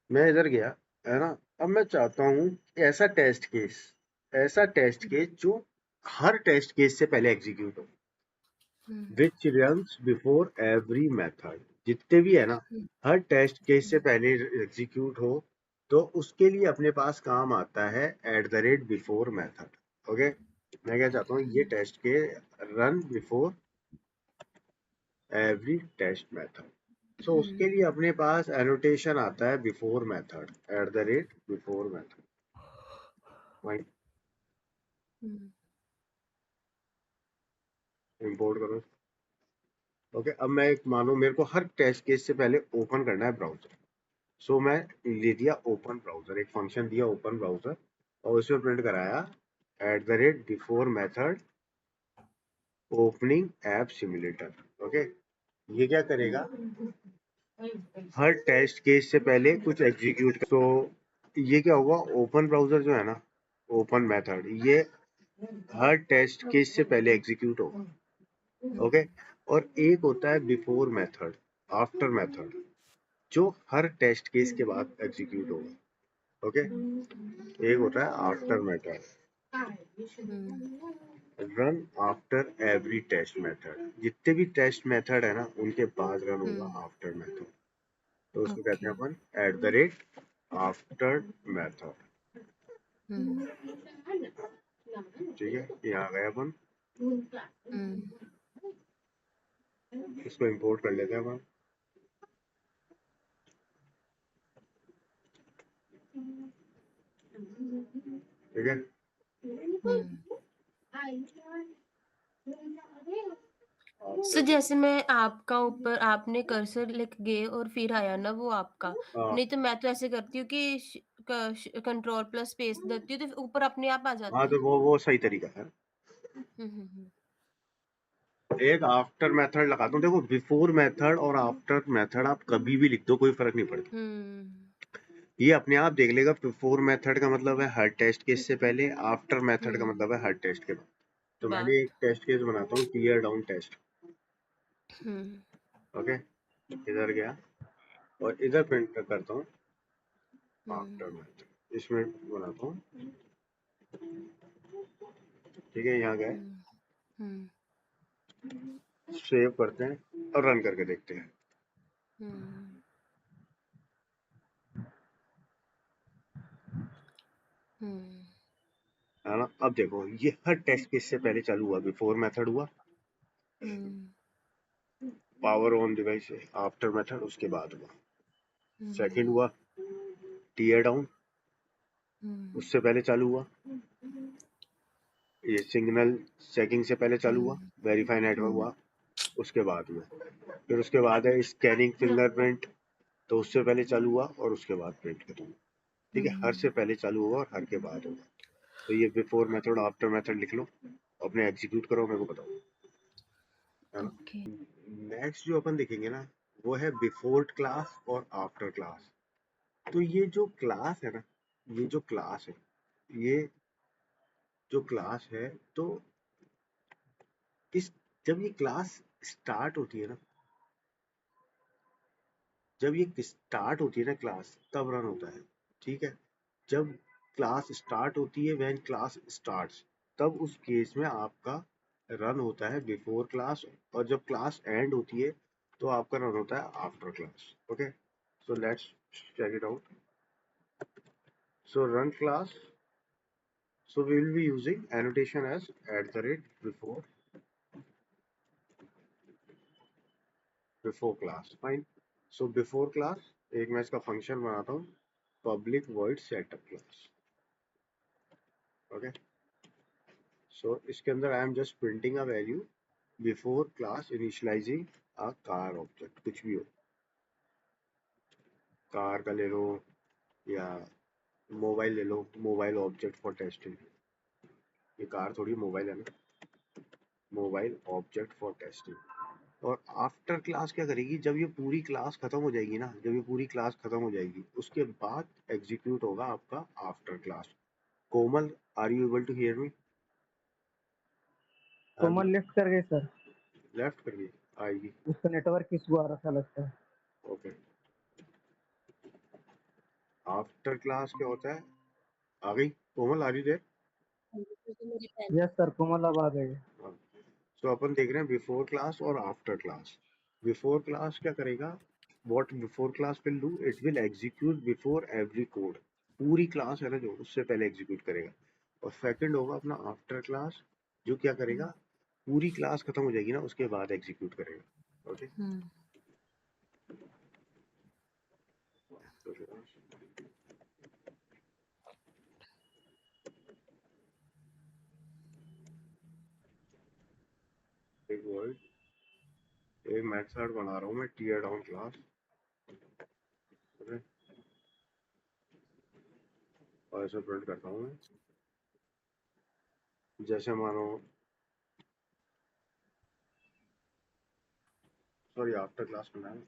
मैं इधर गया, है ना? अब मैं चाहता हूँ ऐसा टेस्ट केस जो हर टेस्ट केस से पहले एग्जीक्यूट हो, विच रन्स बिफोर एवरी मेथड। जितने भी है ना, हर टेस्ट केस से पहले एग्जीक्यूट हो, तो उसके लिए अपने पास काम आता है @बिफोर मेथड। ओके, मैं क्या चाहता हूँ, ये टेस्ट के run before every test method. So उसके लिए अपने पास एनोटेशन आता है बिफोर मेथड, बिफोर मेथड। वही इंपोर्ट करो। ओके, अब मैं एक मानो मेरे को हर टेस्ट केस से पहले ओपन करना है ब्राउजर। सो मैं ले दिया ओपन ब्राउजर, एक फंक्शन दिया ओपन ब्राउजर, और उसमें प्रिंट कराया before method opening app simulator. Okay, ये क्या करेगा, हर टेस्ट केस से पहले कुछ एग्जीक्यूट। तो ये क्या होगा, ओपन ब्राउजर जो है ना, ओपन मेथड, ये हर टेस्ट केस से पहले एग्जीक्यूट होगा। ओके, और एक होता है बिफोर मेथड, आफ्टर मेथड, जो हर टेस्ट केस के बाद एग्जीक्यूट होगा। ओके, एक होता है after method, run after every test method. जितने भी टेस्ट मेथड है ना, उनके बाद रन होगा आफ्टर मेथड। तो उसको कहते ओके। हैं अपन आफ्टर मेथड। ठीक है, यहाँ आ गए अपन, इसको इंपोर्ट कर लेते हैं अपन। ठीक है, सो जैसे मैं आपका ऊपर आपने कर्सर लिख गए और फिर आया ना वो आपका, हाँ नहीं तो मैं तो ऐसे करती हूँ कि कंट्रोल प्लस स्पेस देती हूँ तो ऊपर अपने आप आ हाँ, जाता है। तो वो सही तरीका है। एक आफ्टर मेथड लगा दो। देखो, बिफोर मेथड और आफ्टर मेथड आप कभी भी लिख दो, कोई फर्क नहीं पड़ता, हम्म ये अपने आप देख लेगा। बिफोर मेथड का मतलब है हर टेस्ट केस से पहले, आफ्टर मेथड का हम्म मतलब है हर टेस्ट के बाद। तो मैंने बात। एक टेस्ट केस बनाता हूँ, टीयर डाउन टेस्ट। हम्म ओके, इधर गया और इधर प्रिंट करता हूँ हम्म आफ्टर मेथड, इसमें बनाता हूँ। ठीक है, यहाँ गए, हम्म हम्म सेव करते हैं और रन करके देखते हैं। हम्म हम्म है ना? अब देखो, ये हर टेस्ट केस से पहले चालू हुआ, बिफोर मेथड हुआ, hmm power on device after method उसके बाद हुआ, सेकंड हम्म हुआ टीयर डाउन, हम्म उससे पहले चालू हुआ, ये सिग्नल चेकिंग से पहले चालू हुआ, हम्म वेरीफाई नेटवर्क हम्म हुआ, उसके बाद हुआ। फिर उसके बाद है स्कैनिंग फिंगरप्रिंट, तो उससे पहले चालू हुआ और उसके बाद प्रिंट खत्म। ठीक है, हर से पहले चालू हुआ और हर के बाद होगा। तो ये बिफोर मेथड आफ्टर मेथड लिख लो, अपने एग्जीक्यूट करो, मेरे को बताओ। है ना? ओके। नेक्स्ट जो अपन देखेंगे ना, वो है बिफोर क्लास और आफ्टर क्लास। तो ये जो क्लास है ना, ये जो क्लास है, ये जो क्लास है, तो इस जब ये क्लास स्टार्ट होती है ना, जब ये स्टार्ट होती है ना क्लास, तब रन होता है। ठीक है, जब क्लास स्टार्ट होती है, व्हेन क्लास स्टार्ट्स, तब उस केस में आपका रन होता है बिफोर क्लास, और जब क्लास एंड होती है तो आपका रन होता है after class. Okay, so let's check it out. So run class, so we will be using annotation as @before class, fine. So before class, एक मैं इसका फंक्शन बनाता हूँ, public void setup class। Okay, so इसके अंदर I am just printing a value before class initializing a car object, कुछ भी हो, कार का ले लो या मोबाइल ले लो, मोबाइल ऑब्जेक्ट फॉर टेस्टिंग। ये कार थोड़ी मोबाइल है ना, मोबाइल ऑब्जेक्ट फॉर टेस्टिंग। और आफ्टर क्लास क्या करेगी, जब ये पूरी क्लास खत्म हो जाएगी ना, जब ये पूरी क्लास खत्म हो जाएगी, उसके बाद एग्जीक्यूट होगा आपका after class. Komal, are you able to hear me? Komal left कर गए सर, लेफ्ट करिए, आएगी। उसका नेटवर्क इशू आ रहा था लगता है। ओके, आफ्टर क्लास क्या होता है? आ गई कोमल, आ रही देर? यस सर, कोमल अब आ गई। तो अपन देख रहे हैं बिफोर क्लास और आफ्टर क्लास। बिफोर क्लास क्या करेगा? What before class will do, it will execute before every code. पूरी क्लास है ना जो, उससे पहले एग्जीक्यूट करेगा। और सेकंड होगा अपना आफ्टर क्लास, जो क्या करेगा, पूरी क्लास खत्म हो जाएगी ना उसके बाद एग्जीक्यूट करेगा। ओके, एक वर्ड, एक मेथड बना रहा हूँ मैं, टीयर डाउन क्लास। और ऐसे प्रिंट करता हूँ मैं, जैसे मानो, सॉरी आफ्टर क्लास बनाया।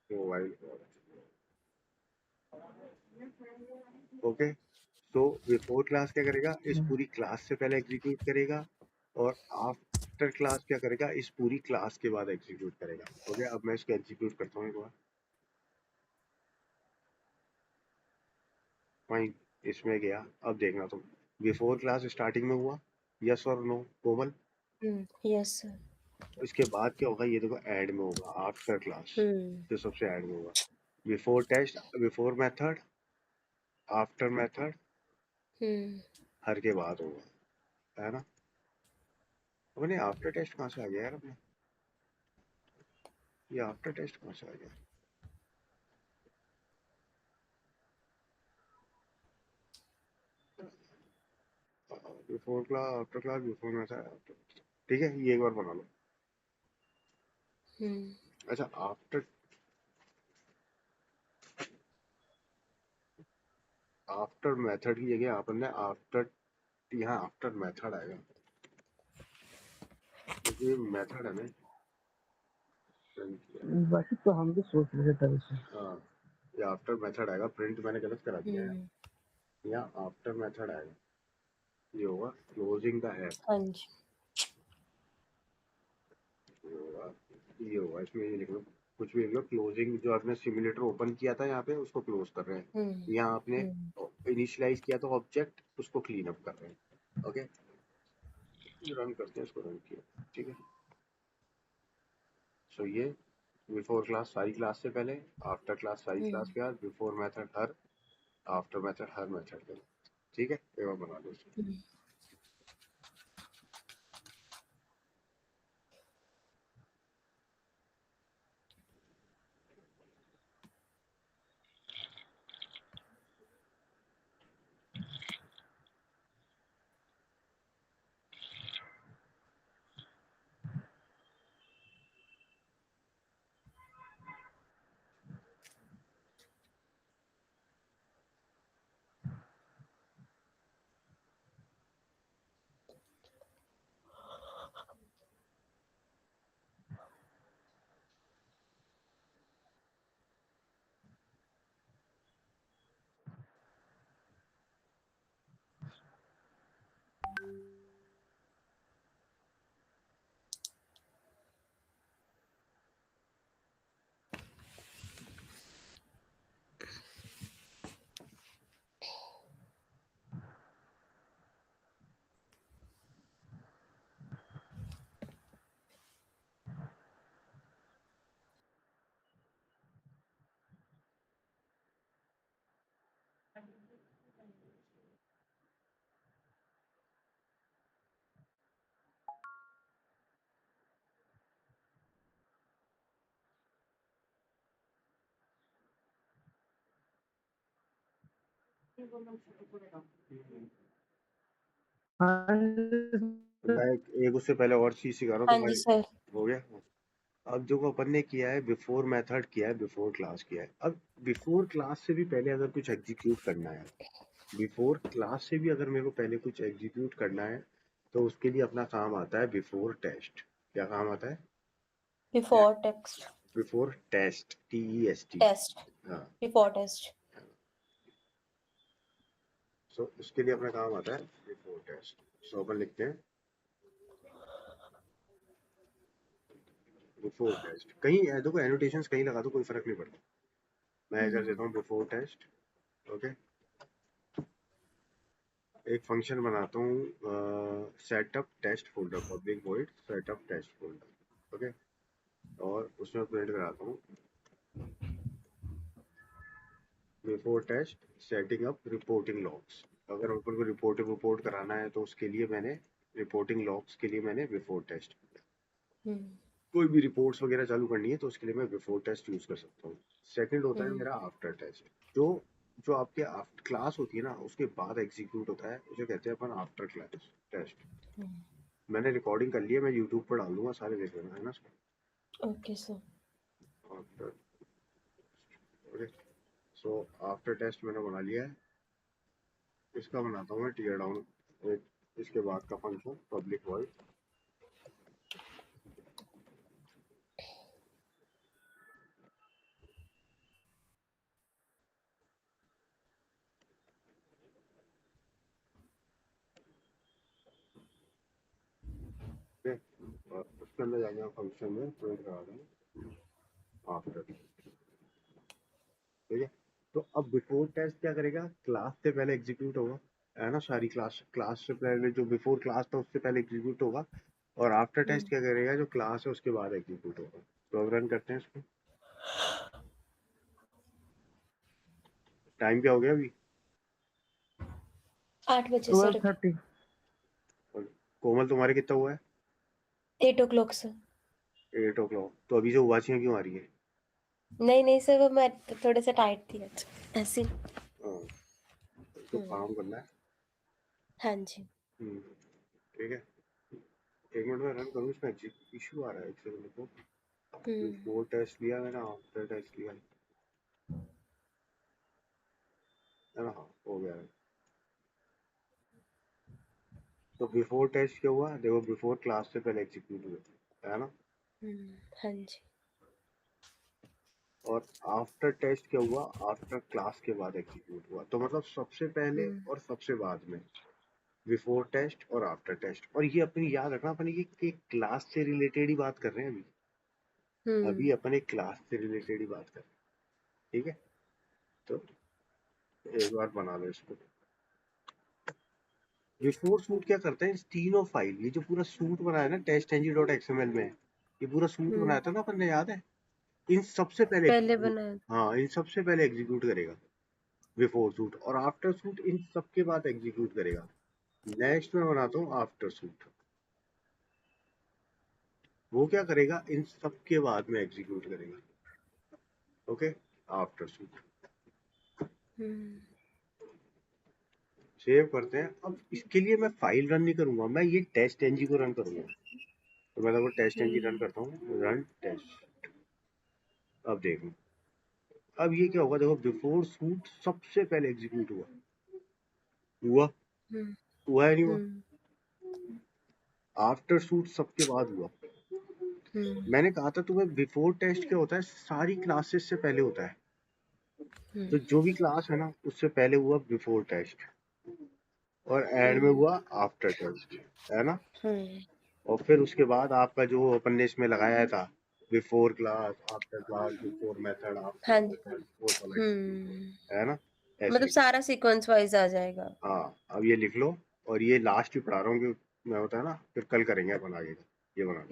Mobile, okay. तो बिफोर क्लास क्या करेगा, इस पूरी क्लास से पहले एग्जीक्यूट करेगा। और आफ्टर क्लास क्या करेगा, इस पूरी क्लास के बाद एग्जीक्यूट करेगा। ओके, अब मैं इसको एग्जीक्यूट करता हूँ एक बार। फाइन, इसमें गया। अब देखना तुम, बिफोर क्लास स्टार्टिंग में हुआ, यस और नो कोमल? Yes sir. इसके बाद क्या होगा, ये देखो ऐड में होगा, आफ्टर क्लास जो सबसे ऐड में होगा। Before test, before method, after method, हर के बाद होगा, है ना? अपने आफ्टर टेस्ट कहाँ से आ गया यार अपने, ये आफ्टर टेस्ट कहाँ से आ गया? Before class, after class, before method, ठीक है, ये एक बार बना लो। अच्छा, आफ्टर मेथड की जगह अपन ने आफ्टर, यहाँ आफ्टर मेथड आएगा क्योंकि मेथड है ना। बाकी तो हम भी सोच रहे थे तभी से। हाँ, ये आफ्टर मेथड आएगा, प्रिंट मैंने गलत करा दिया है। यहाँ आफ्टर मेथड आएगा, ये होगा क्लोजिंग द ऐप, हाँ जी। ये होगा इसमें, ये लिख लो, कुछ भी लिख लो। क्लोजिंग, जो आपने सिमुलेटर ओपन किया था यहाँ पे, उसको क्लोज कर रहे हैं। यहाँ आपने इनिशियलाइज किया था ऑब्जेक्ट, उसको क्लीन अप कर रहे हैं। ओके, रन करते हैं इसको, रन किया, ठीक है। सो ये बिफोर क्लास सारी क्लास से पहले, आफ्टर क्लास सारी क्लास के बाद, बिफोर मेथड हर, आफ्टर मेथड हर मेथड के, ठीक है। एक बार बना दो इसको। हाँ मैं एक उससे पहले और चीज सिखा रहा हूँ हाँ तो जी भाई, सर। हो गया। अब जो अपन ने किया है, बिफोर मेथड किया है, बिफोर क्लास किया है। अब बिफोर क्लास से भी पहले अगर कुछ एग्जीक्यूट करना है, बिफोर क्लास से भी अगर मेरे को पहले कुछ एग्जीक्यूट करना है, तो उसके लिए अपना काम आता है बिफोर टेस्ट। क्या काम आता है? Before text, before test, TEST। Test, हाँ, बिफोर टेस्ट। सो उसके लिए अपना काम आता है बिफोर टेस्ट। सो अपन लिखते हैं बिफोर टेस्ट। कहीं देखो एनोटेशंस कहीं लगा दो, कोई फर्क नहीं पड़ता। मैं कर देता हूँ बिफोर टेस्ट। ओके, एक फंक्शन बनाता हूँ setup test folder, public void setup test folder. Okay, और उसमें प्रिंट कराता हूँ before test setting up reporting logs. अगर अपन को रिपोर्ट कराना है तो उसके लिए मैंने रिपोर्टिंग लॉग्स के लिए मैंने बिफोर टेस्ट, कोई भी रिपोर्ट्स वगैरह चालू करनी है तो उसके लिए मैं बिफोर टेस्ट यूज कर सकता हूँ। सेकंड होता है मेरा आफ्टर टेस्ट। जो जो आपके आफ्टर क्लास होती है ना उसके बाद एग्जीक्यूट होता है, उसे कहते हैं अपन आफ्टर क्लास टेस्ट। मैंने रिकॉर्डिंग कर ली है, मैं यूट्यूब पर डाल दूंगा, सारे देख लेना है ना। Okay sir. After, okay, so after test मैंने बना लिया है। इसका बनाता हूँ मैं टीयर डाउन, एक इसके बाद का फंक्शन पब्लिक वॉइड और उसके अंदर जाएंगे फंक्शन में प्रिंट करा देंगे आफ्टर। ठीक है, तो अब बिफोर टेस्ट क्या करेगा, क्लास से पहले एग्जीक्यूट होगा, है ना। सारी क्लास से पहले जो बिफोर क्लास था उससे पहले एग्जीक्यूट होगा। और आफ्टर टेस्ट क्या करेगा, जो क्लास है उसके बाद एग्जीक्यूट होगा। तो अब रन करते हैं इसको। टाइम क्या हो गया अभी? 8 बजे सर। 12:30। और कोमल तुम्हारे कितना हुआ है? 8 o'clock सर। 8 o'clock। तो अभी से उबासियां क्यों आ रही है? नहीं सर, वो मैं थोड़े से टाइट थी आज ऐसे। हाँ, तो काम करना है। हाँ जी। ठीक है, 1 मिनट में रन करूँ, इसमें इशू आ रहा है। एक सेकंड को, बिफोर टेस्ट लिया मैंने, आफ्टर टेस्ट लिया है ना। हाँ, हो गया है। तो बिफोर टेस्ट क्या हुआ देखो, बिफोर क्लास से पहले एग्जीक्यूट हुआ है ना। हाँ जी। और आफ्टर टेस्ट क्या हुआ, आफ्टर क्लास के बाद एग्जीक्यूट हुआ। तो मतलब सबसे पहले और सबसे बाद में बिफोर टेस्ट और आफ्टर टेस्ट। और ये अपनी याद रखना, अपन ये क्लास से रिलेटेड ही बात कर रहे हैं अभी अपन एक क्लास से रिलेटेड ही बात कर रहे हैं। ठीक है, तो एक बार बना लो इसको। बिफोर सूट क्या करते हैं, इस तीनों फाइल, ये जो पूरा सूट बनाया ना टेस्ट ng.xml में, ये पूरा सूट बनाया था ना अपन ने, याद है? इन सबसे पहले बनाया। हाँ, इन सबसे पहले एग्जीक्यूट करेगा बिफोर सूट, और आफ्टर सूट इन सबके बाद एग्जीक्यूट करेगा। नेक्स्ट मैं बनाता हूँ आफ्टर सूट। वो क्या करेगा, इन सबके बाद में एग्जीक्यूट करेगा। ओके, आफ्टर सूट सेव करते हैं। अब इसके लिए मैं फाइल रन नहीं करूंगा, मैं ये टेस्ट एनजी को रन करूंगा। तो मैं वो टेस्ट एनजी रन करता हूँ, रन टेस्ट। अब देखो, अब ये क्या होगा, देखो बिफोर सूट सबसे पहले एग्जीक्यूट हुआ हुआ हुआ है नहीं हुआ। आफ्टर सूट सबके बाद हुआ। मैंने कहा था तुम्हें बिफोर टेस्ट क्या होता है, सारी क्लासेस से पहले होता है। तो जो भी क्लास है ना उससे पहले हुआ बिफोर टेस्ट, और एंड में हुआ आफ्टर टेस्ट, है ना। और फिर उसके बाद आपका जो अपन ने इसमें लगाया था, before class, after class, before method, after हाँ। मेथड, वो सब है ना, मतलब ऐसे। सारा सीक्वेंस वाइज आ जाएगा। हाँ, अब ये लिख लो, और ये लास्ट ही पढ़ा रहा हूँ कि मैं होता है ना, फिर कल करेंगे अपन आगे का, ये बना लो।